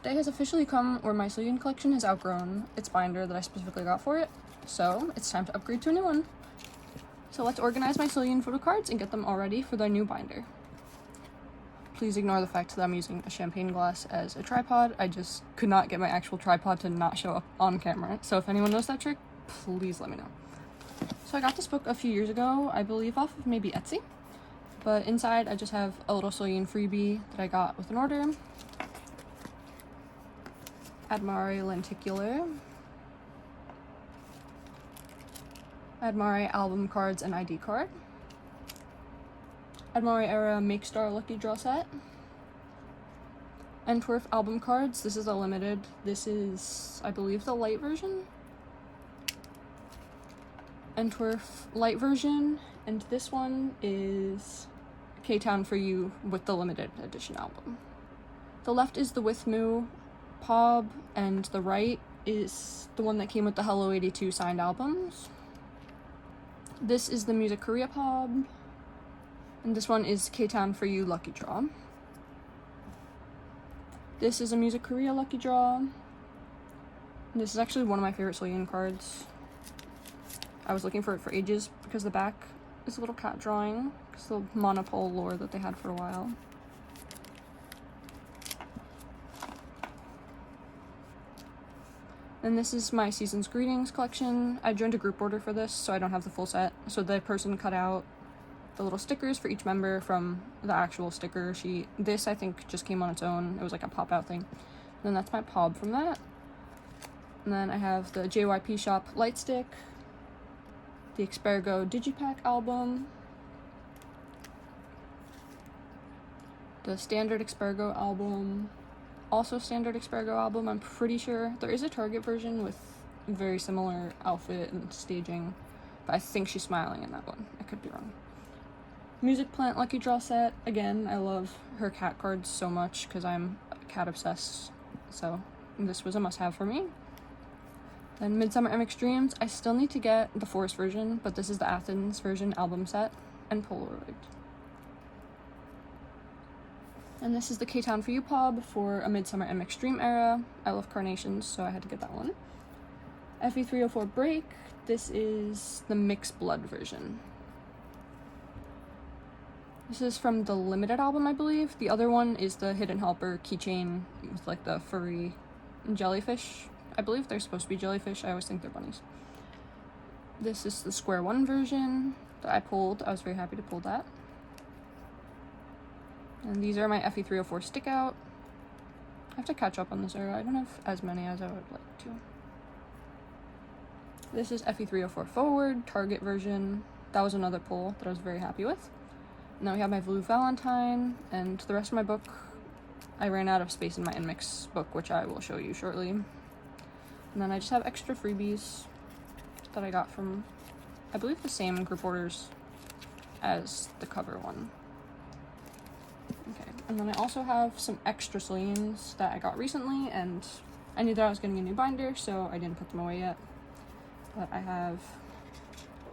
Today has officially come where my Sullyoon collection has outgrown its binder that I specifically got for it, so it's time to upgrade to a new one. So let's organize my Sullyoon Photocards and get them all ready for their new binder. Please ignore the fact that I'm using a champagne glass as a tripod. I just could not get my actual tripod to not show up on camera, so if anyone knows that trick, please let me know. So I got this book a few years ago, I believe off of maybe Etsy, but inside I just have a little Sullyoon freebie that I got with an order. Admire Lenticular, Admire album cards and ID card, Admire era Make Star Lucky Draw set, Antwerp album cards. This is a limited. This is, I believe, the light version. Antwerp light version, and this one is K-Town For You with the limited edition album. The left is the With Moo Pob, and the right is the one that came with the Hello 82 signed albums. This is the Music Korea Pob, and this one is K-Town For You Lucky Draw. This is a Music Korea Lucky Draw. And this is actually one of my favorite Sullyoon cards. I was looking for it for ages because the back is a little cat drawing, because the monopole lore that they had for a while. And this is my Season's Greetings collection. I joined a group order for this, so I don't have the full set. So the person cut out the little stickers for each member from the actual sticker sheet. This, I think, just came on its own. It was like a pop-out thing. And then that's my pob from that. And then I have the JYP Shop light stick, the Expergo Digipack album, the standard Expergo album, also standard Expergo album, I'm pretty sure. There is a Target version with very similar outfit and staging, but I think she's smiling in that one. I could be wrong. Music Plant Lucky Draw set. Again, I love her cat cards so much because I'm cat obsessed, so this was a must-have for me. Then Midsummer NMIXX Dreams. I still need to get the Forest version, but this is the Athens version album set, and Polaroid. And this is the K-Town For You Pob for a Midsummer NMIXX Dream era. I love carnations, so I had to get that one. FE304 Break. This is the Mixed Blood version. This is from the limited album, I believe. The other one is the Hidden Helper keychain with like the furry jellyfish. I believe they're supposed to be jellyfish. I always think they're bunnies. This is the Square One version that I pulled. I was very happy to pull that. And these are my FE304 stick out. I have to catch up on this era. I don't have as many as I would like to. This is FE304 Forward, Target version. That was another pull that I was very happy with. And then we have my Blue Valentine, and the rest of my book, I ran out of space in my NMIXX book, which I will show you shortly. And then I just have extra freebies that I got from, I believe, the same group orders as the cover one. Okay, and then I also have some extra Sullyons that I got recently, and I knew that I was getting a new binder, so I didn't put them away yet. But I have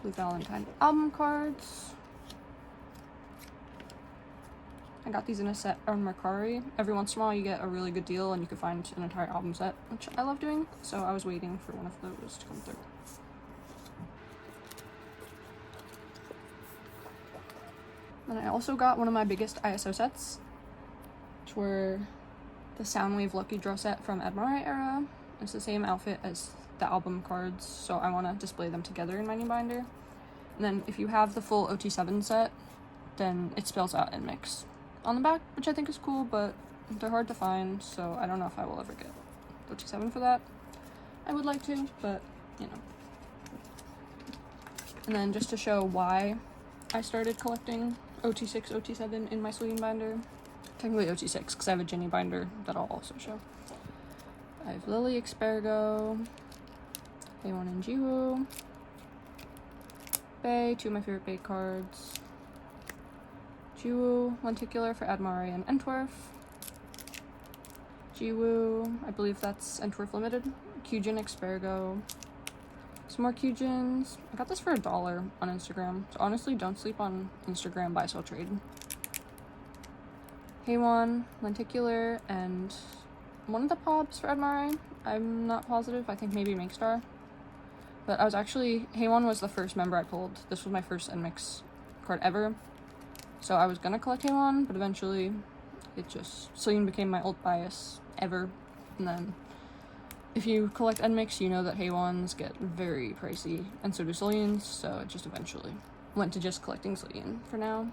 Blue Valentine album cards. I got these in a set on Mercari. Every once in a while you get a really good deal and you can find an entire album set, which I love doing, so I was waiting for one of those to come through. Then I also got one of my biggest ISO sets, which were the Soundwave Lucky Draw set from Admire era. It's the same outfit as the album cards, so I want to display them together in my new binder. And then if you have the full OT7 set, then it spells out NMIXX on the back, which I think is cool, but they're hard to find, so I don't know if I will ever get OT7 for that. I would like to, but, you know. And then just to show why I started collecting OT6, OT7 in my Sullyoon binder. Technically OT6, because I have a Ginny binder that I'll also show. I have Lily Expergo, A1 and Jiwoo, Bay, two of my favorite Bay cards, Jiwoo Lenticular for Admire and Antwerp, Jiwoo, I believe that's Antwerp Limited, Kyujin Expergo, some more Kyujins. I got this for $1 on Instagram, so honestly don't sleep on Instagram buy sell trade. Haewon Lenticular and one of the pobs for NMIXX. I'm not positive. I think maybe Makestar. But I was actually, Haewon was the first member I pulled. This was my first NMIXX card ever. So I was gonna collect Haewon, but eventually it just, Sullyoon became my ult bias ever. And then if you collect NMIXX, you know that Haewons get very pricey, and so do Sullyons, so it just eventually went to just collecting Sullyoon for now.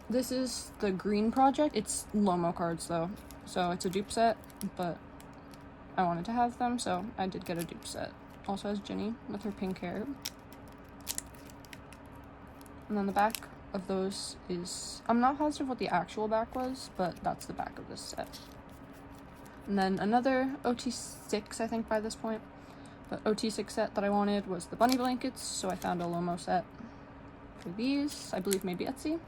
This is the green project. It's Lomo cards though, so it's a dupe set, but I wanted to have them, so I did get a dupe set. Also has Jinny with her pink hair. And then the back of those is, I'm not positive what the actual back was, but that's the back of this set. And then another OT6, I think by this point, but OT6 set that I wanted was the bunny blankets, so I found a Lomo set for these, I believe maybe Etsy.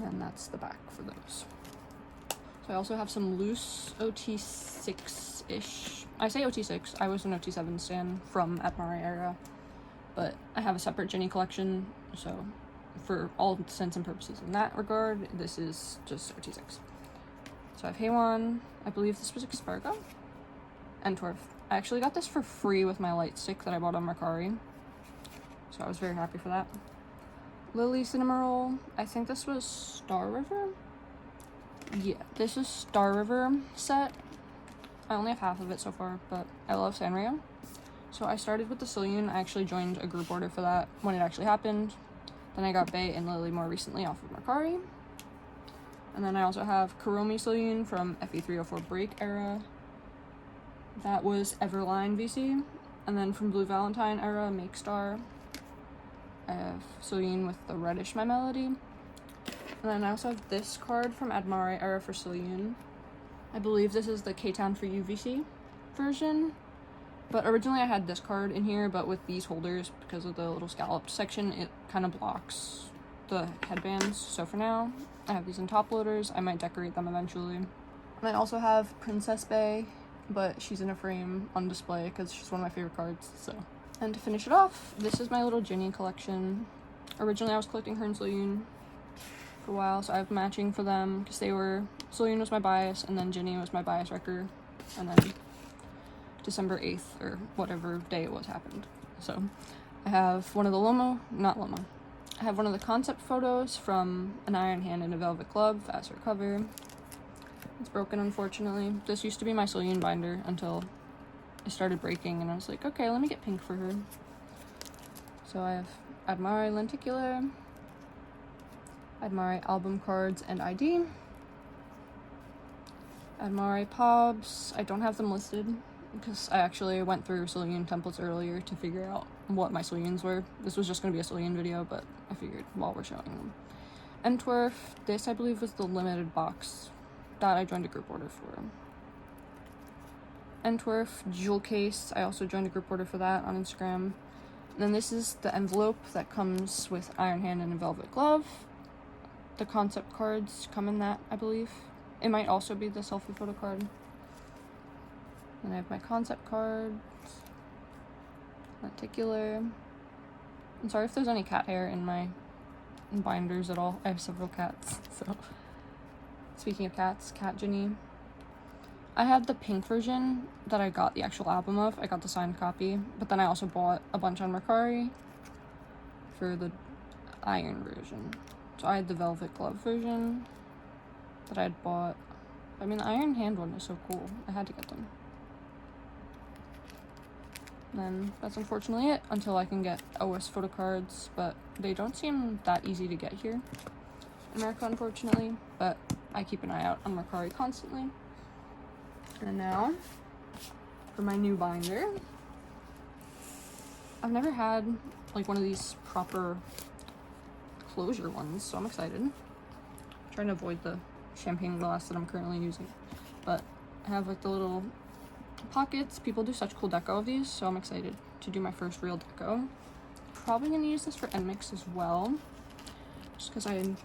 And that's the back for those. So I also have some loose OT6-ish. I say OT6, I was an OT7 stan from NMIXX era, but I have a separate Jinny collection, so for all intents and purposes in that regard, this is just OT6. So I have Haewon, I believe this was Expargo, and Torf. I actually got this for free with my light stick that I bought on Mercari, so I was very happy for that. Lily Cinnamoroll, I think this was Star River? Yeah, this is Star River set. I only have half of it so far, but I love Sanrio. So I started with the Sullyoon. I actually joined a group order for that when it actually happened. Then I got Bae and Lily more recently off of Mercari. And then I also have Kuromi Sullyoon from FE304 Break era. That was Everline VC. And then from Blue Valentine era, Makestar. I have Sullyoon with the reddish My Melody. And then I also have this card from NMIXX era for Sullyoon. I believe this is the K-Town for You VC version. But originally I had this card in here, but with these holders, because of the little scalloped section, it kind of blocks the headbands. So for now, I have these in top loaders. I might decorate them eventually. And I also have Princess Bae, but she's in a frame on display because she's one of my favorite cards, so. And to finish it off, this is my little Jinny collection. Originally I was collecting her and Sullyoon for a while, so I have matching for them because they were, Sullyoon was my bias, and then Jinny was my bias wrecker, and then December 8th or whatever day it was happened. So I have one of the I have one of the concept photos from An Iron Hand and a Velvet Glove as her cover. It's broken, unfortunately. This used to be my Sullyoon binder until it started breaking, and I was like, okay, let me get pink for her. So I have NMIXX Lenticular, NMIXX album cards and ID, NMIXX Pobs. I don't have them listed because I actually went through Sullyoon templates earlier to figure out what my Sullyons were. This was just going to be a Sullyoon video, but I figured while we're showing them. Entwerf, this I believe was the limited box that I joined a group order for. Entwerf jewel case, I also joined a group order for that on Instagram. And then this is the envelope that comes with Iron Hand and a Velvet Glove. The concept cards come in that, I believe. It might also be the selfie photo card. Then I have my concept cards, lenticular. I'm sorry if there's any cat hair in my binders at all. I have several cats, so. Speaking of cats, Cat Jinny. I had the pink version that I got the actual album of. I got the signed copy, but then I also bought a bunch on Mercari for the iron version. So I had the Velvet Glove version that I had bought. I mean, the Iron Hand one is so cool. I had to get them. And then that's unfortunately it until I can get OS photocards, but they don't seem that easy to get here in America, unfortunately. But I keep an eye out on Mercari constantly. And now for my new binder. I've never had like one of these proper closure ones, so I'm excited. I'm trying to avoid the champagne glass that I'm currently using, but I have like the little pockets. People do such cool deco of these, so I'm excited to do my first real deco. Probably gonna use this for NMIXX as well, just because I'm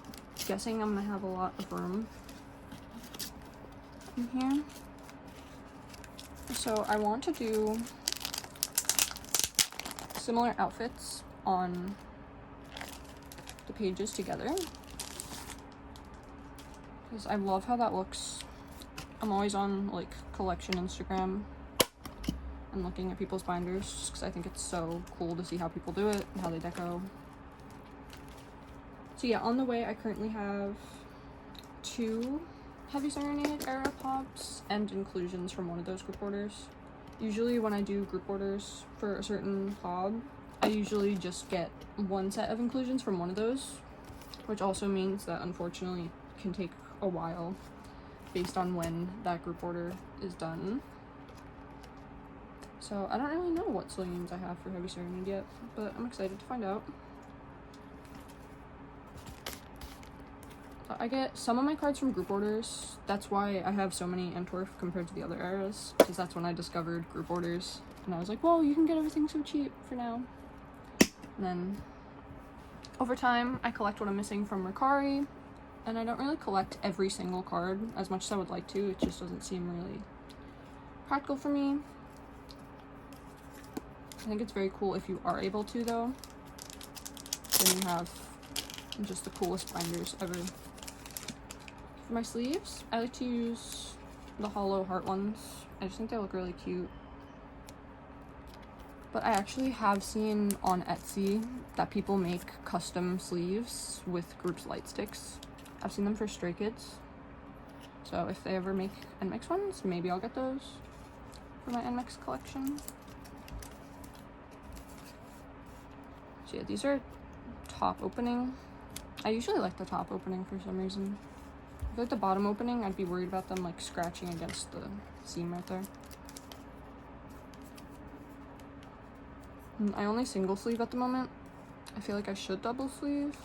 guessing I'm gonna have a lot of room in here. So I want to do similar outfits on pages together, because I love how that looks. I'm always on like collection Instagram and looking at people's binders just because I think it's so cool to see how people do it and how they deco. So yeah, on the way I currently have 2 Heavy Serenade era pops and inclusions from one of those group orders. Usually when I do group orders for a certain hob, I usually just get 1 set of inclusions from one of those, which also means that unfortunately it can take a while based on when that group order is done. So I don't really know what Sullyoons I have for Heavy Serenade yet, but I'm excited to find out. I get some of my cards from group orders. That's why I have so many Antwerp compared to the other eras, because that's when I discovered group orders. And I was like, whoa, you can get everything so cheap for now. And then over time, I collect what I'm missing from Mercari, and I don't really collect every single card as much as I would like to. It just doesn't seem really practical for me. I think it's very cool if you are able to, though. Then you have just the coolest binders ever. For my sleeves, I like to use the hollow heart ones. I just think they look really cute. But I actually have seen on Etsy that people make custom sleeves with groups light sticks. I've seen them for Stray Kids. So if they ever make NMIXX ones, maybe I'll get those for my NMIXX collection. So yeah, these are top opening. I usually like the top opening for some reason. I feel like the bottom opening, I'd be worried about them like scratching against the seam right there. I only single sleeve at the moment. I feel like I should double sleeve.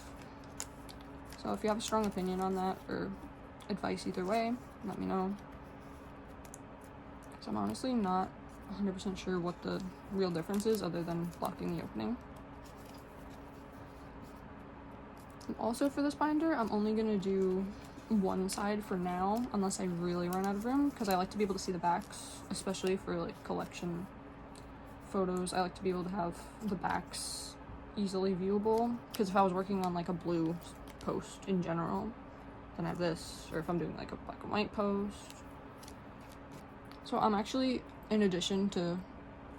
So if you have a strong opinion on that or advice either way, let me know. Because I'm honestly not 100% sure what the real difference is other than blocking the opening. And also for this binder, I'm only going to do one side for now, unless I really run out of room, because I like to be able to see the backs, especially for like collection photos. I like to be able to have the backs easily viewable, because if I was working on like a blue post in general, then I have this, or if I'm doing like a black and white post. So I'm actually, in addition to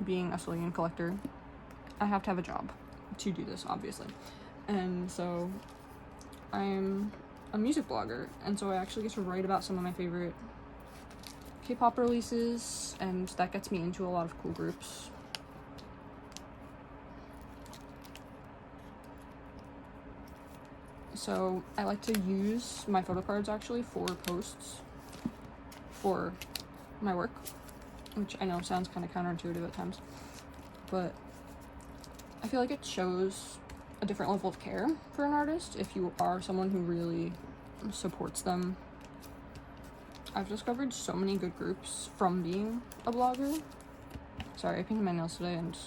being a Sullyoon collector, I have to have a job to do this, obviously. And so I'm a music blogger, and so I actually get to write about some of my favorite K-pop releases, and that gets me into a lot of cool groups. So I like to use my photocards actually for posts for my work, which I know sounds kind of counterintuitive at times, but I feel like it shows a different level of care for an artist if you are someone who really supports them. I've discovered so many good groups from being a blogger. Sorry, I painted my nails today and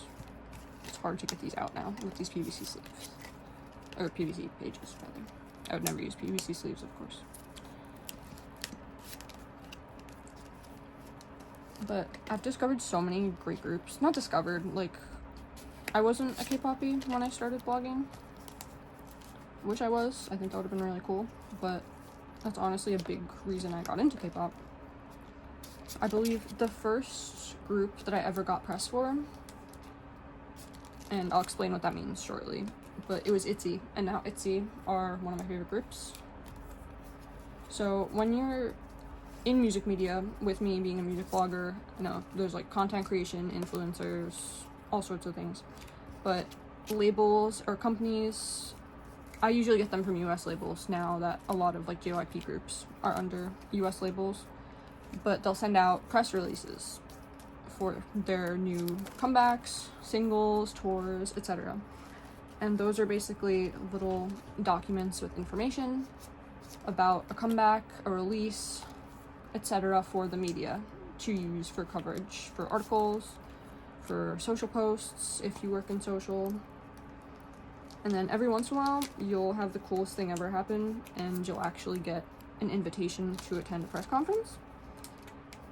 it's hard to get these out now with these PVC sleeves. Or PVC pages, rather. I would never use PVC sleeves, of course. But I've discovered so many great groups. Not discovered, like, I wasn't a K-poppy when I started blogging. Which I was. I think that would have been really cool. But that's honestly a big reason I got into K-pop. I believe the first group that I ever got press for, and I'll explain what that means shortly, but it was ITZY, and now ITZY are one of my favorite groups. So when you're in music media, with me being a music blogger, you know, there's like content creation, influencers, all sorts of things, but labels or companies, I usually get them from US labels now that a lot of like JYP groups are under US labels, but they'll send out press releases for their new comebacks, singles, tours, etc. And those are basically little documents with information about a comeback, a release, etc. for the media to use for coverage, for articles, for social posts if you work in social. And then every once in a while, you'll have the coolest thing ever happen, and you'll actually get an invitation to attend a press conference.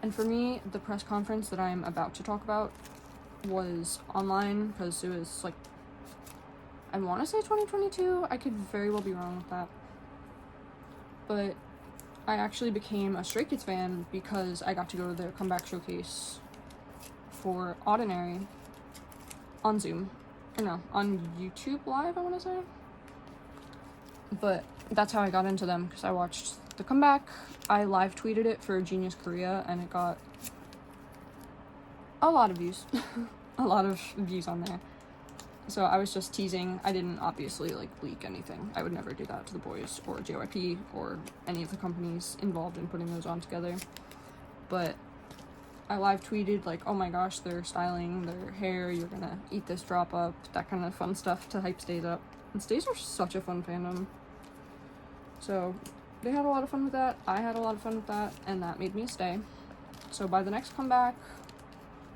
And for me, the press conference that I'm about to talk about was online, because it was like, I want to say 2022. I could very well be wrong with that. But I actually became a Stray Kids fan because I got to go to their comeback showcase for Ordinary on Zoom. Or no, on YouTube Live, I want to say. But that's how I got into them, because I watched the comeback. I live tweeted it for Genius Korea, and it got a lot of views. A lot of views on there. So I was just teasing. I didn't obviously like leak anything. I would never do that to the boys or JYP or any of the companies involved in putting those on together. But I live tweeted like, oh my gosh, they're styling their hair, you're gonna eat this drop up, that kind of fun stuff to hype Stays up. And Stays are such a fun fandom. So they had a lot of fun with that, I had a lot of fun with that, and that made me stay. So by the next comeback,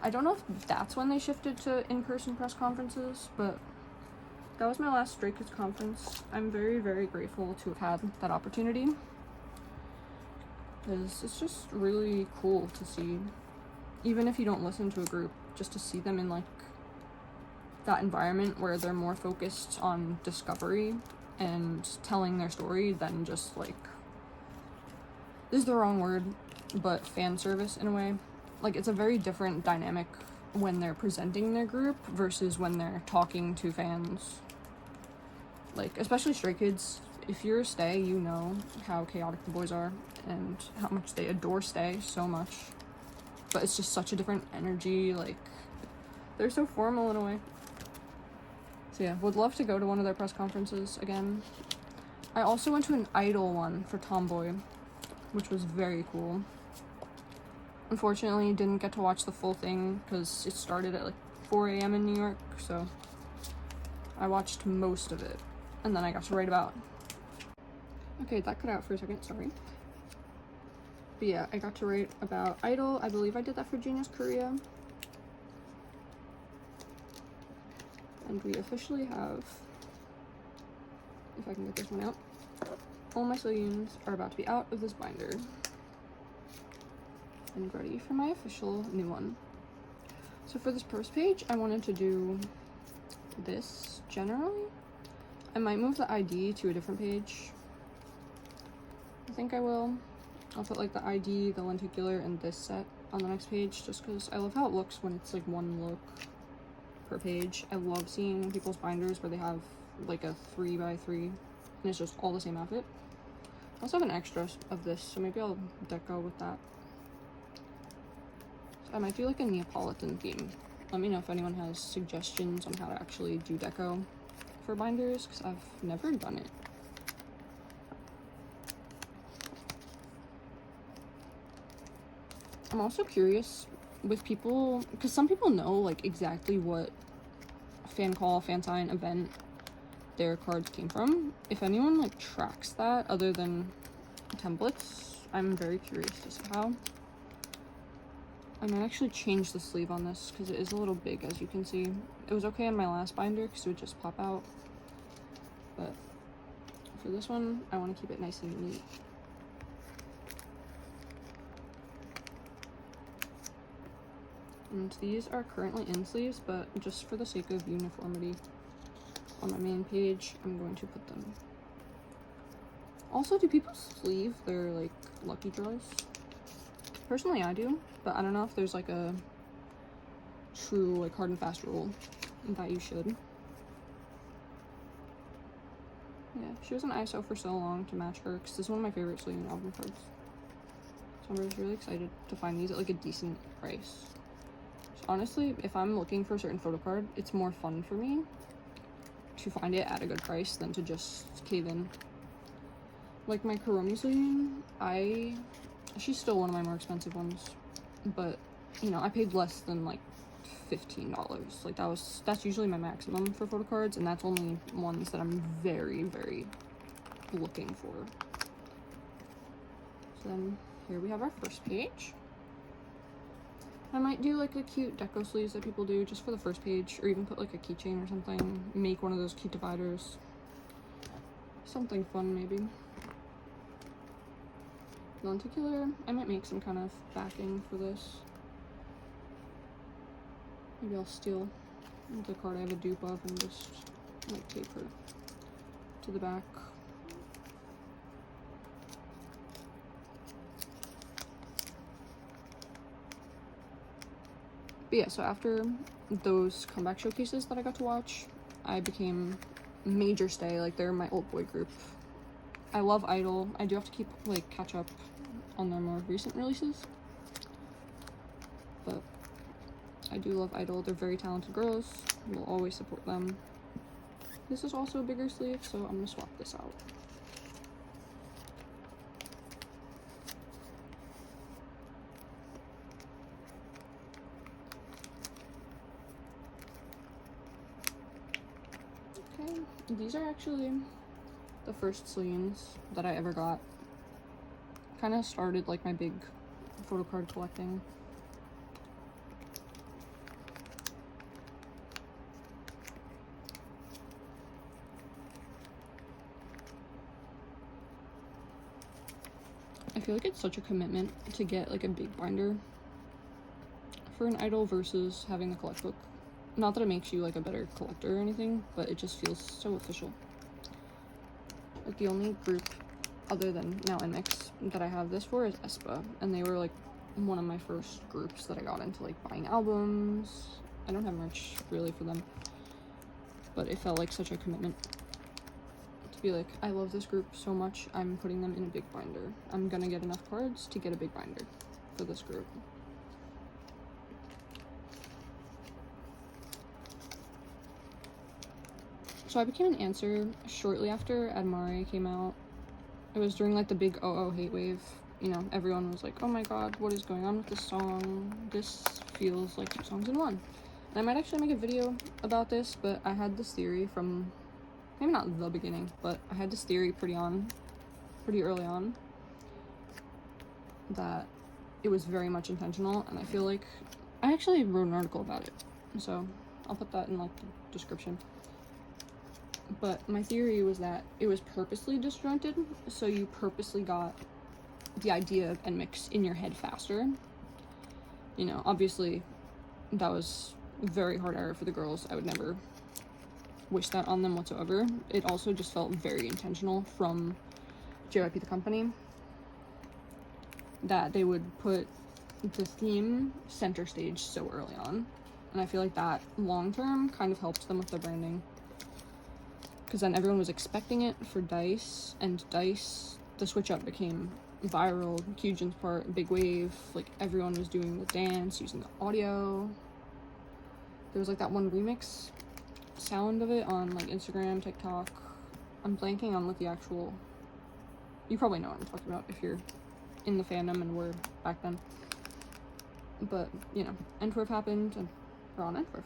I don't know if that's when they shifted to in-person press conferences, but that was my last Stray Kids conference. I'm very, very grateful to have had that opportunity, because it's just really cool to see, even if you don't listen to a group, just to see them in like that environment where they're more focused on discovery and telling their story than just like, this is the wrong word, but fan service in a way. Like, it's a very different dynamic when they're presenting their group versus when they're talking to fans. Like, especially Stray Kids, if you're a Stay, you know how chaotic the boys are and how much they adore Stay so much. But it's just such a different energy, like, they're so formal in a way. So yeah, would love to go to one of their press conferences again. I also went to an i-dle one for Tomboy, which was very cool. Unfortunately, didn't get to watch the full thing because it started at like 4 a.m. in New York, so I watched most of it, and then I got to write about. Okay, that cut out for a second, sorry. But yeah, I got to write about i-dle. I believe I did that for Genius Korea. And we officially have, if I can get this one out, all my Sullyoons are about to be out of this binder and ready for my official new one. So for this first page, I wanted to do this generally. I might move the ID to a different page. I think I will. I'll put like the ID, the lenticular, and this set on the next page, just because I love how it looks when it's like one look per page. I love seeing people's binders where they have like a 3x3 and it's just all the same outfit. I also have an extra of this, so maybe I'll deco with that. I might do like a Neapolitan theme. Let me know if anyone has suggestions on how to actually do deco for binders, because I've never done it. I'm also curious with people, because some people know like exactly what fan call, fan sign, event their cards came from. If anyone like tracks that other than templates, I'm very curious to see how. I might actually change the sleeve on this because it is a little big, as you can see. It was okay on my last binder because it would just pop out, but for this one, I want to keep it nice and neat. And these are currently in sleeves, but just for the sake of uniformity on my main page, I'm going to put them. Also, do people sleeve their like lucky draws? Personally, I do, but I don't know if there's like a true like hard and fast rule that you should. Yeah, she was an ISO for so long to match her, because this is one of my favorite Sullyoon album cards. So I'm just really excited to find these at like a decent price. So honestly, if I'm looking for a certain photo card, it's more fun for me to find it at a good price than to just cave in. Like my Kuromi Sullyoon, she's still one of my more expensive ones, but you know, I paid less than like $15. Like that's usually my maximum for photo cards, and that's only ones that I'm very, very looking for. So then here we have our first page. I might do like the cute deco sleeves that people do just for the first page, or even put like a keychain or something, make one of those cute dividers. Something fun maybe. Lenticular, I might make some kind of backing for this. Maybe I'll steal the card I have a dupe of and just like paper to the back. But yeah, so after those comeback showcases that I got to watch, I became major stay. Like, they're my old boy group. I love i-dle. I do have to keep, like, catch up on their more recent releases, but I do love i-dle. They're very talented girls. We'll always support them. This is also a bigger sleeve, so I'm gonna swap this out. Okay, these are actually the first Sullyoons that I ever got. Kind of started like my big photocard collecting. I feel like it's such a commitment to get like a big binder for an i-dle versus having the collect book. Not that it makes you like a better collector or anything, but it just feels so official. Like, the only group other than now NMIXX that I have this for is aespa, and they were like one of my first groups that I got into, like, buying albums. I don't have merch really for them, but it felt like such a commitment to be like, I love this group so much, I'm putting them in a big binder. I'm gonna get enough cards to get a big binder for this group. So I became an answer shortly after Admare came out. It was during like the big OO hate wave. You know, everyone was like, oh my god, what is going on with this song? This feels like 2 songs in one. And I might actually make a video about this, but I had this theory from, maybe not the beginning, but I had this theory pretty early on, that it was very much intentional, and I feel like I actually wrote an article about it, so I'll put that in like the description. But my theory was that it was purposely disjointed, so you purposely got the idea of NMIXX in your head faster. You know, obviously that was very hard error for the girls. I would never wish that on them whatsoever. It also just felt very intentional from JYP the company, that they would put the theme center stage so early on, and I feel like that long term kind of helped them with their branding, because then everyone was expecting it for Dice, and Dice, the switch up became viral. Kyujin's part, big wave, like everyone was doing the dance using the audio. There was like that one remix sound of it on like Instagram, TikTok. I'm blanking on what the actual, you probably know what I'm talking about if you're in the fandom and were back then. But, you know, NTWRF happened, and we're on NTWRF.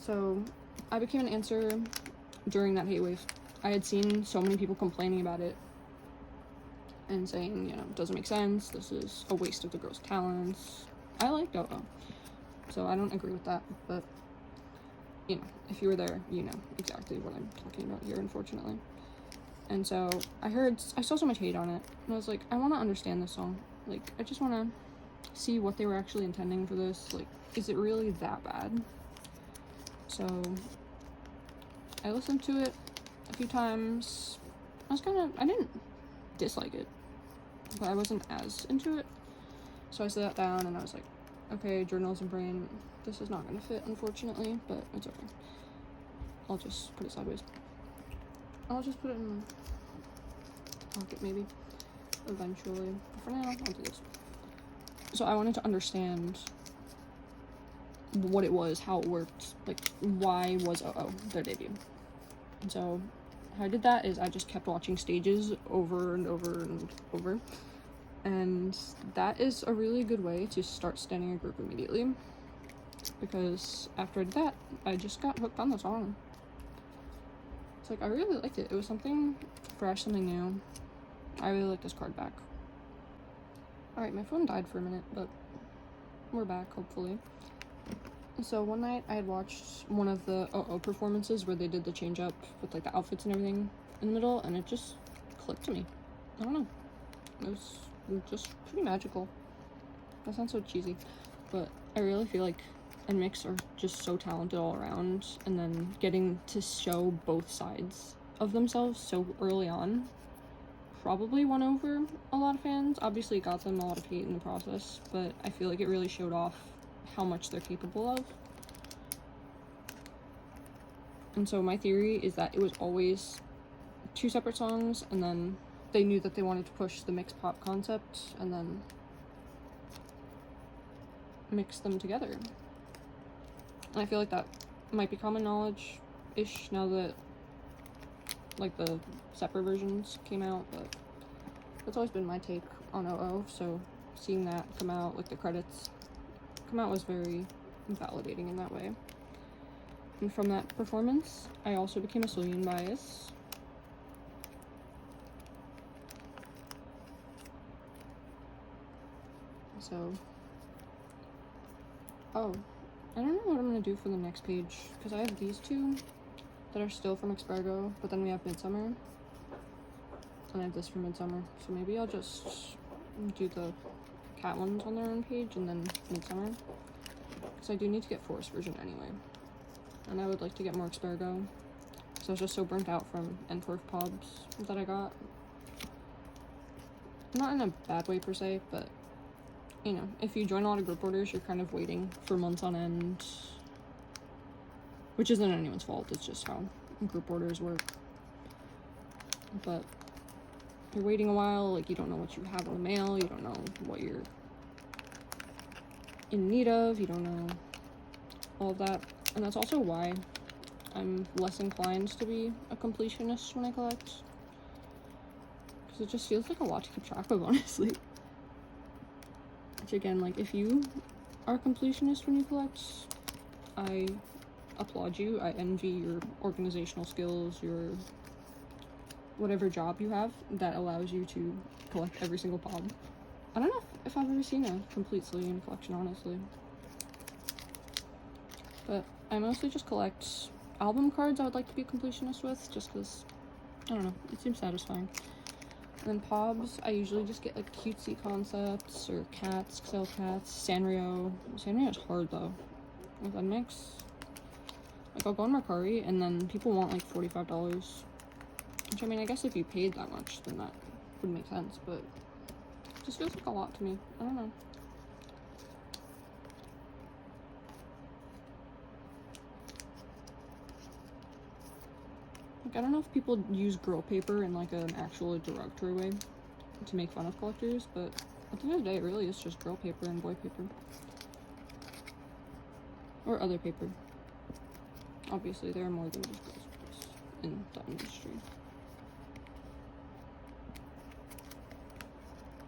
So I became an answer during that hate wave. I had seen so many people complaining about it and saying, you know, it doesn't make sense, this is a waste of the girls' talents. I liked OO, so I don't agree with that, but, you know, if you were there, you know exactly what I'm talking about here, unfortunately. And so I saw so much hate on it, and I was like, I want to understand this song. Like, I just want to see what they were actually intending for this. Like, is it really that bad? So I listened to it a few times. I didn't dislike it, but I wasn't as into it. So I sat down and I was like, okay, journalism brain, this is not going to fit, unfortunately, but it's okay. I'll just put it sideways. I'll just put it in my pocket, maybe, eventually. But for now, I'll do this. So I wanted to understand what it was, how it worked, like, why was OO their debut? And so how I did that is I just kept watching stages over and over and over. And that is a really good way to start standing a group immediately, because after I did that, I just got hooked on the song. It's like, I really liked it. It was something fresh, something new. I really like this card back. Alright, my phone died for a minute, but we're back, hopefully. So one night I had watched one of the OO performances where they did the change up with like the outfits and everything in the middle, and it just clicked to me. I don't know. It was just pretty magical. That sounds so cheesy, but I really feel like NMIXX are just so talented all around, and then getting to show both sides of themselves so early on probably won over a lot of fans. Obviously it got them a lot of hate in the process, but I feel like it really showed off how much they're capable of. And so my theory is that it was always 2 separate songs, and then they knew that they wanted to push the mixed pop concept and then mix them together. And I feel like that might be common knowledge-ish now that like the separate versions came out, but that's always been my take on OO, so seeing that come out, like the credits come out, was very validating in that way. And from that performance, I also became a Sullyoon bias. So, oh, I don't know what I'm gonna do for the next page, because I have these 2 that are still from Expergo, but then we have Midsummer, and I have this from Midsummer, so maybe I'll just do the cat ones on their own page and then Midsummer, because I do need to get Forest version anyway, and I would like to get more Expergo, so I was just so burnt out from N4 Pobs that I got. Not in a bad way per se, but you know, if you join a lot of group orders, you're kind of waiting for months on end, which isn't anyone's fault, it's just how group orders work. But you're waiting a while, like you don't know what you have in the mail, you don't know what you're in need of, you don't know all of that. And that's also why I'm less inclined to be a completionist when I collect, because it just feels like a lot to keep track of, honestly. Which again, like, if you are a completionist when you collect, I applaud you. I envy your organizational skills, your whatever job you have that allows you to collect every single pod. I don't know if I've ever seen a complete Sullyoon collection, honestly. But I mostly just collect album cards I would like to be a completionist with, just because, I don't know, it seems satisfying. And then Pobs, I usually just get like cutesy concepts or cats, Excel cats, Sanrio. Sanrio's hard though with NMIXX. Like, I'll go on Mercari and then people want like $45, which, I mean, I guess if you paid that much then that would make sense, but it just feels like a lot to me. I don't know. Like, I don't know if people use girl paper in like an actual derogatory way to make fun of collectors, but at the end of the day, it really is just girl paper and boy paper. Or other paper. Obviously, there are more than just girls in the industry.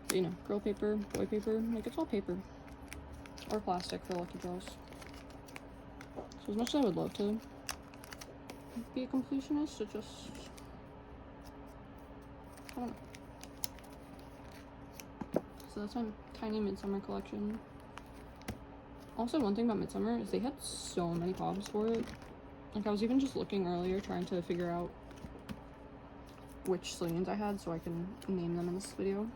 But, you know, girl paper, boy paper, like, it's all paper. Or plastic for lucky draws. So as much as I would love to be a completionist, it just, I don't know. So that's my tiny Midsummer collection. Also, one thing about Midsummer is they had so many Pobs for it. Like, I was even just looking earlier trying to figure out which Sullyoons I had so I can name them in this video.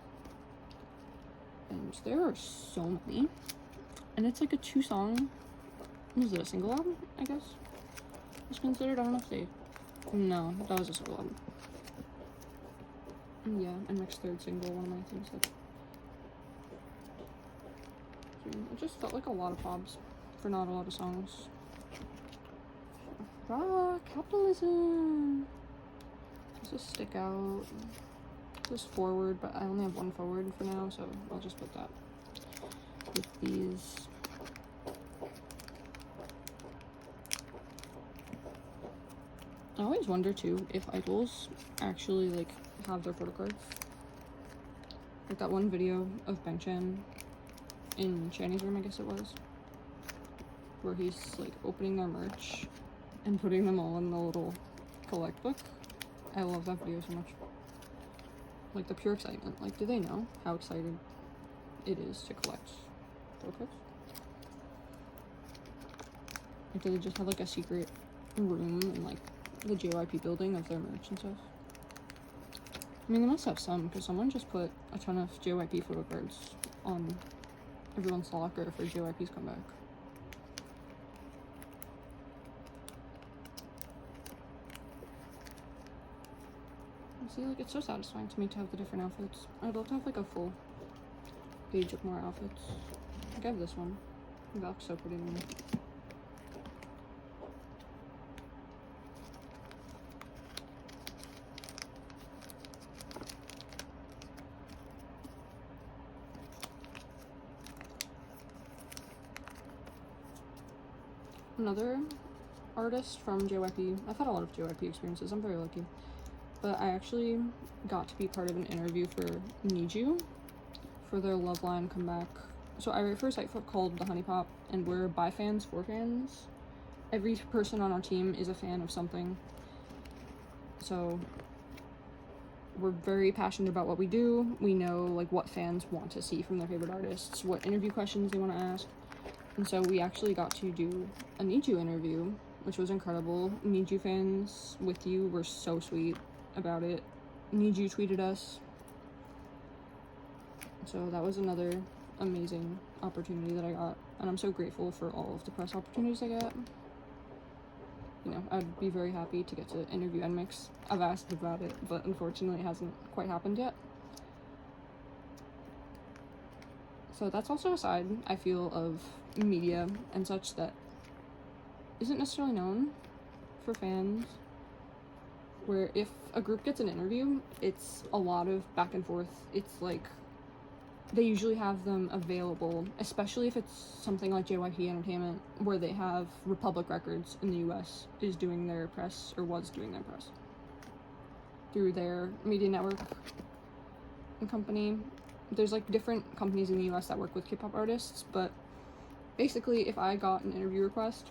And there are so many. And it's like a 2-song, was it a single album, I guess? It's considered, I don't know if they, no, that was a solo album. Yeah, NMIXX third single, one of my things that, it just felt like a lot of Pobs for not a lot of songs. Ah, capitalism! Does this stick out? This forward, but I only have one forward for now, so I'll just put that with these. I always wonder too if idols actually like have their photocards. Like that one video of Bang Chan in Channy's room, I guess it was, where he's like opening their merch and putting them all in the little collect book. I love that video so much. Like the pure excitement. Like, do they know how excited it is to collect photocards? Like, do they just have like a secret room in like the JYP building of their merch and stuff? I mean, they must have some, because someone just put a ton of JYP photocards on everyone's locker for JYP's comeback. See, like, it's so satisfying to me to have the different outfits. I'd love to have, like, a full page of more outfits. I have this one. That looks so pretty to me. Another artist from JYP. I've had a lot of JYP experiences. I'm very lucky. But I actually got to be part of an interview for NMIXX for their Love Line comeback. So I write for a site called The Honey Pop, and we're by fans for fans. Every person on our team is a fan of something. So we're very passionate about what we do. We know like what fans want to see from their favorite artists, what interview questions they want to ask. And so we actually got to do a NMIXX interview, which was incredible. NMIXX fans with you were so sweet about it. NMIXX tweeted us. So that was another amazing opportunity that I got. And I'm so grateful for all of the press opportunities I get. You know, I'd be very happy to get to interview NMIXX. I've asked about it, but unfortunately it hasn't quite happened yet. So that's also a side, I feel, of media and such that isn't necessarily known for fans, where if a group gets an interview, it's a lot of back and forth. It's like they usually have them available, especially if it's something like JYP Entertainment, where they have Republic Records in the US is doing their press, or was doing their press, through their media network and company. There's like different companies in the US that work with K-pop artists, but basically if I got an interview request,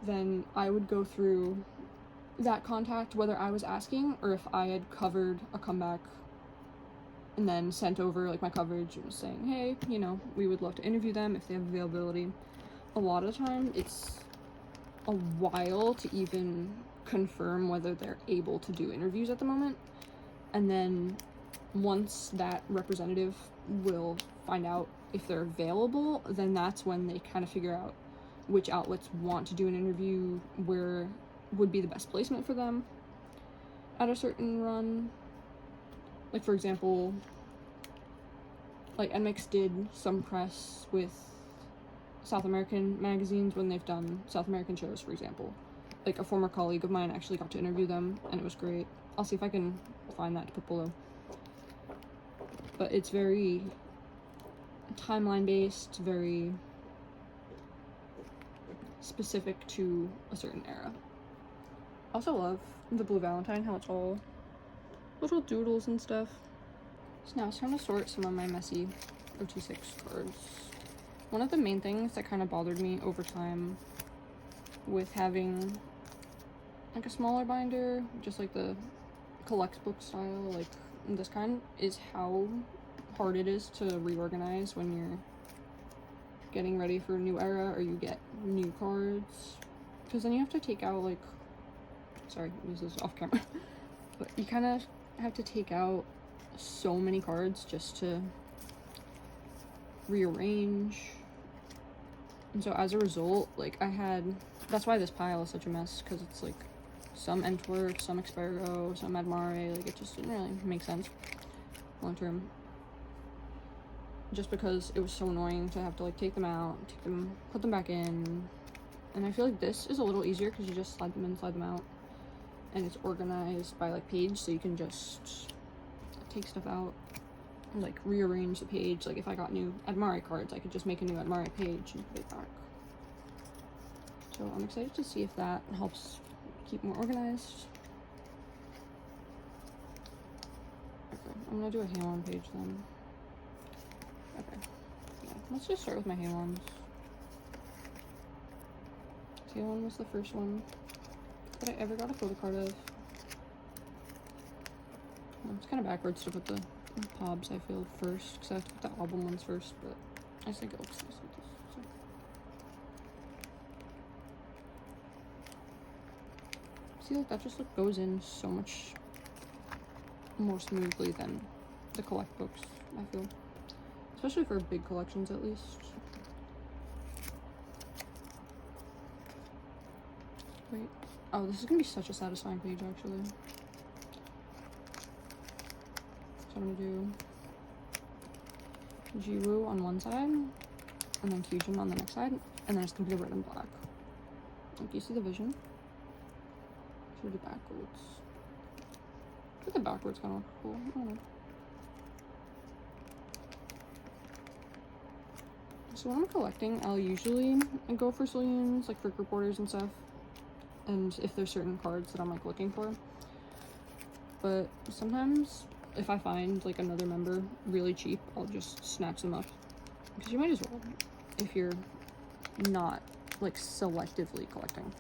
then I would go through that contact, whether I was asking or if I had covered a comeback and then sent over like my coverage and was saying, hey, you know, we would love to interview them if they have availability. A lot of the time it's a while to even confirm whether they're able to do interviews at the moment, and then once that representative will find out if they're available, then that's when they kind of figure out which outlets want to do an interview, where would be the best placement for them at a certain run. Like, for example, like NMIXX did some press with South American magazines when they've done South American shows, for example. Like, a former colleague of mine actually got to interview them, and it was great. I'll see if I can find that to put below. But it's very timeline-based, very specific to a certain era. Also love the Blue Valentine, how it's all little doodles and stuff. So now it's time to sort some of my messy 026 cards. One of the main things that kind of bothered me over time with having like a smaller binder, just like the collect book style, like this kind, is how hard it is to reorganize when you're getting ready for a new era or you get new cards, because then you have to take out, like, sorry, this is off camera, but you kind of have to take out so many cards just to rearrange. And so as a result, like, that's why this pile is such a mess, because it's like some Antwerp, some Expergo, some Admire, like, it just didn't really make sense long term, just because it was so annoying to have to like take them out, put them back in. And I feel like this is a little easier because you just slide them in, slide them out, and it's organized by like page, so you can just take stuff out and like rearrange the page. Like if I got new Admire cards, I could just make a new Admire page and put it back. So I'm excited to see if that helps keep more organized. Okay, I'm gonna do a Halon page then. Okay, yeah, let's just start with my Halons. Halon was the first one that I ever got a photocard of. Well, it's kind of backwards to put the Pobs, I feel, first, because I have to put the album ones first, but I think it looks nice with this. So. See, like, that just goes in so much more smoothly than the collect books, I feel. Especially for big collections, at least. Wait. Oh, this is gonna be such a satisfying page, actually. So I'm gonna do Jiwoo on one side, and then Kyujin on the next side, and then it's gonna be red and black. Like, you see the vision? Should do backwards. I think the backwards kind of look cool. I don't know. So when I'm collecting, I'll usually go for Sullyoons, like for group orders and stuff, and if there's certain cards that I'm like looking for. But sometimes if I find like another member really cheap, I'll just snatch them up, because you might as well if you're not like selectively collecting.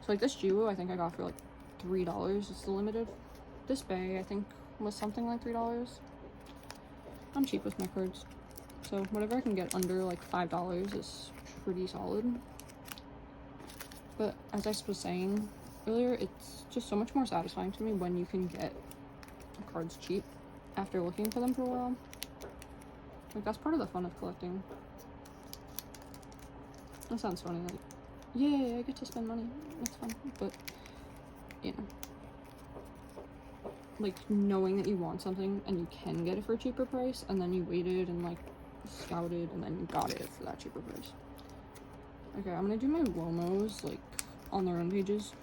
So like this Jiwoo, I think I got for like $3. It's the limited. This Bay, I think, was something like $3. I'm cheap with my cards, so whatever I can get under like $5 is pretty solid. But as I was saying earlier, it's just so much more satisfying to me when you can get cards cheap after looking for them for a while. Like, that's part of the fun of collecting. That sounds funny, like, yay, I get to spend money, that's fun. But, you know, like, knowing that you want something and you can get it for a cheaper price, and then you waited and like scouted and then you got it for that cheaper price. Okay, I'm gonna do my Lomos like on their own pages,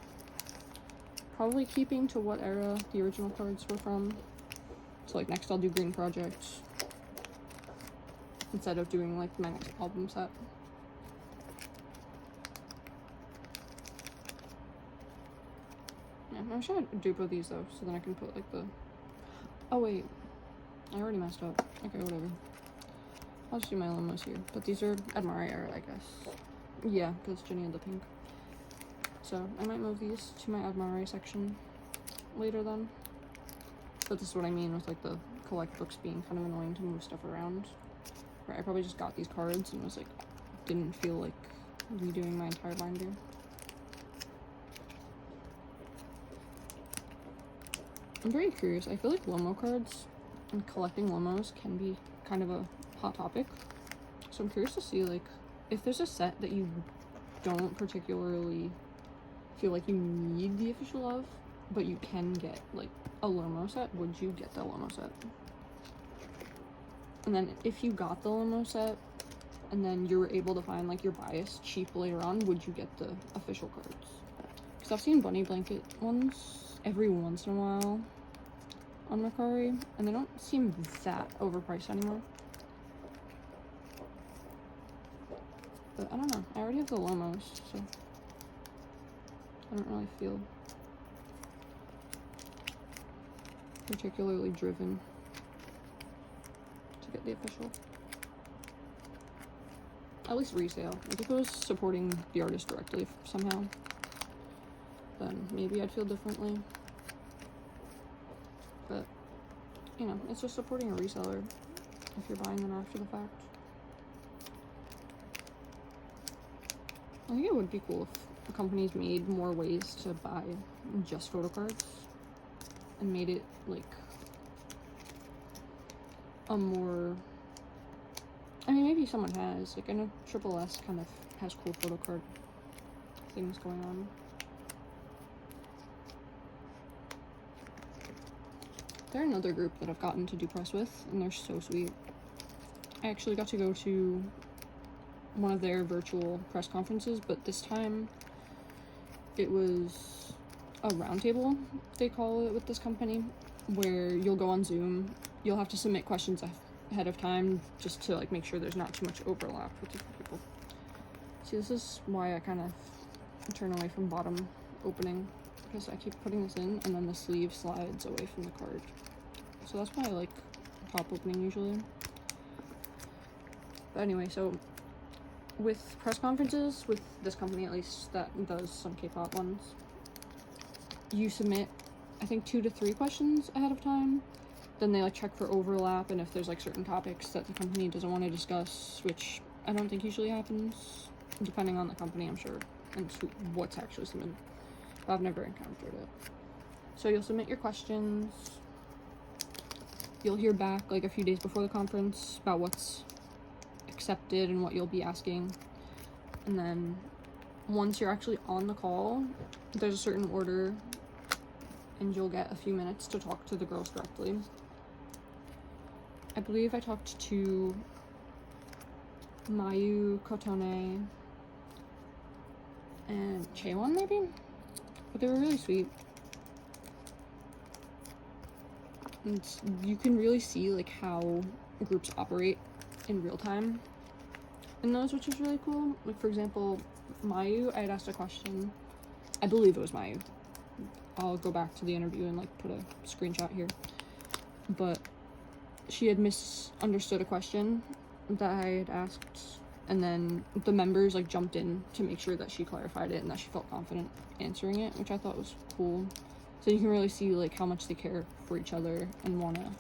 probably keeping to what era the original cards were from. So like next I'll do Green Project instead of doing like my next album set. Yeah, I should do both these though, so then I can put like the, oh wait, I already messed up. Okay, whatever, I'll just do my Lomos here. But these are Admire era, I guess. Yeah, because Jenny had the pink. So I might move these to my Admire section later then. But this is what I mean with like the collect books being kind of annoying to move stuff around. Right, I probably just got these cards and was like, didn't feel like redoing my entire binder. I'm very curious. I feel like Lomo cards and collecting Lomos can be kind of a hot topic. So I'm curious to see like if there's a set that you don't particularly feel like you need the official of, but you can get like a Lomo set, would you get the Lomo set? And then if you got the Lomo set and then you were able to find like your bias cheap later on, would you get the official cards? Because I've seen bunny blanket ones every once in a while on Mercari, and they don't seem that overpriced anymore. But I don't know, I already have the Lomos, so I don't really feel particularly driven to get the official. At least resale. Like if it was supporting the artist directly somehow, then maybe I'd feel differently. But, you know, it's just supporting a reseller if you're buying them after the fact. I think it would be cool if the companies made more ways to buy just photocards and made it like a more, I mean, maybe someone has, like I know Triple S kind of has cool photocard things going on. They're another group that I've gotten to do press with, and they're so sweet. I actually got to go to one of their virtual press conferences, but this time it was a roundtable, they call it with this company, where you'll go on Zoom, you'll have to submit questions ahead of time just to like make sure there's not too much overlap with different people. See, this is why I kind of turn away from bottom opening, because I keep putting this in and then the sleeve slides away from the card. So that's why I like top opening usually. But anyway, so with press conferences, with this company at least that does some K-pop ones, you submit I think 2 to 3 questions ahead of time. Then they like check for overlap, and if there's like certain topics that the company doesn't want to discuss, which I don't think usually happens, depending on the company, I'm sure, and what's actually submitted. But I've never encountered it. So you'll submit your questions, you'll hear back like a few days before the conference about what's accepted and what you'll be asking, and then once you're actually on the call, there's a certain order and you'll get a few minutes to talk to the girls directly. I believe I talked to Mayu, Kotone, and Chaewon maybe? But they were really sweet. And you can really see like how groups operate in real time in those, which is really cool. Like for example, Mayu, I had asked a question. I believe it was Mayu. I'll go back to the interview and like put a screenshot here. But she had misunderstood a question that I had asked, and then the members like jumped in to make sure that she clarified it and that she felt confident answering it, which I thought was cool. So you can really see like how much they care for each other and want to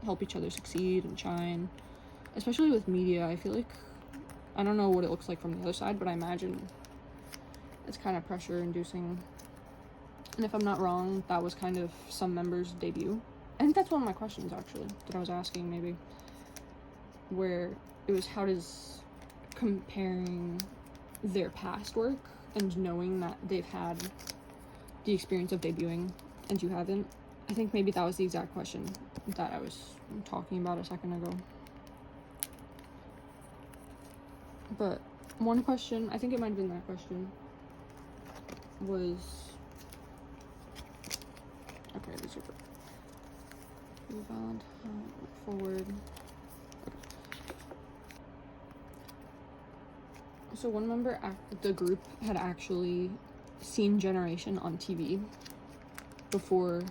help each other succeed and shine, especially with media. I feel like, I don't know what it looks like from the other side, but I imagine it's kind of pressure inducing. And if I'm not wrong, that was kind of some members' debut. I think that's one of my questions actually that I was asking, maybe, where it was how does comparing their past work and knowing that they've had the experience of debuting and you haven't. I think maybe that was the exact question that I was talking about a second ago. But one question, I think it might have been that question, was, okay, these are valid, forward. Okay. So one member, the group had actually seen Generation on TV before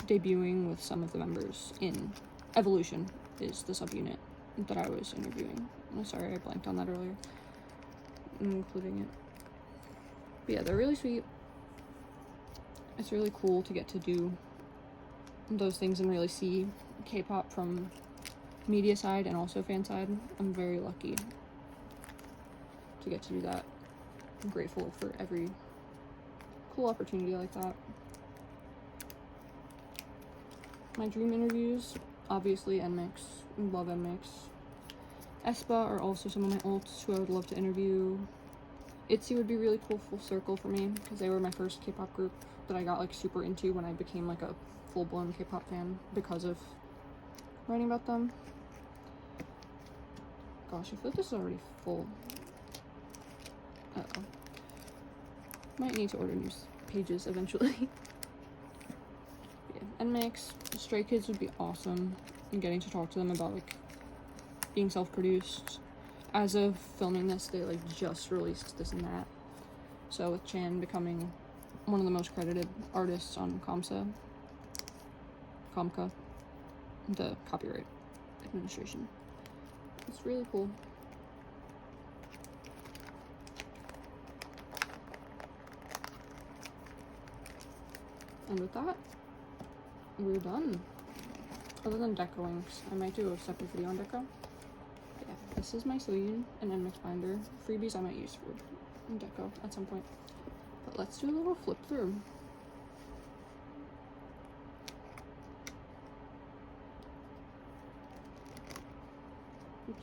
debuting with some of the members in Evolution, is the subunit that I was interviewing. I'm sorry, I blanked on that earlier, including it. But yeah, they're really sweet. It's really cool to get to do those things and really see K-pop from media side and also fan side. I'm very lucky to get to do that. I'm grateful for every cool opportunity like that. My dream interviews, obviously NMIXX, love NMIXX. aespa are also some of my ults who I would love to interview. ITZY would be really cool full circle for me because they were my first K-pop group that I got like super into when I became like a full-blown K-pop fan because of writing about them. Gosh, I feel like this is already full. Uh-oh. Might need to order new pages eventually. Yeah, NMIXX, Stray Kids would be awesome, and getting to talk to them about like being self-produced. As of filming this, they like just released This and That. So with Chan becoming one of the most credited artists on Kamka, the Copyright Administration. It's really cool. And with that, we're done. Other than decoing, I might do a separate video on deco. But yeah, this is my Sullyoon and NMIXX binder. Freebies I might use for deco at some point. But let's do a little flip through. Oops.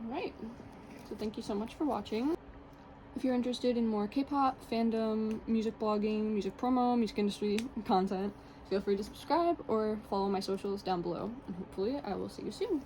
Alright, so thank you so much for watching. If you're interested in more K-pop, fandom, music blogging, music promo, music industry content, feel free to subscribe or follow my socials down below, and hopefully I will see you soon.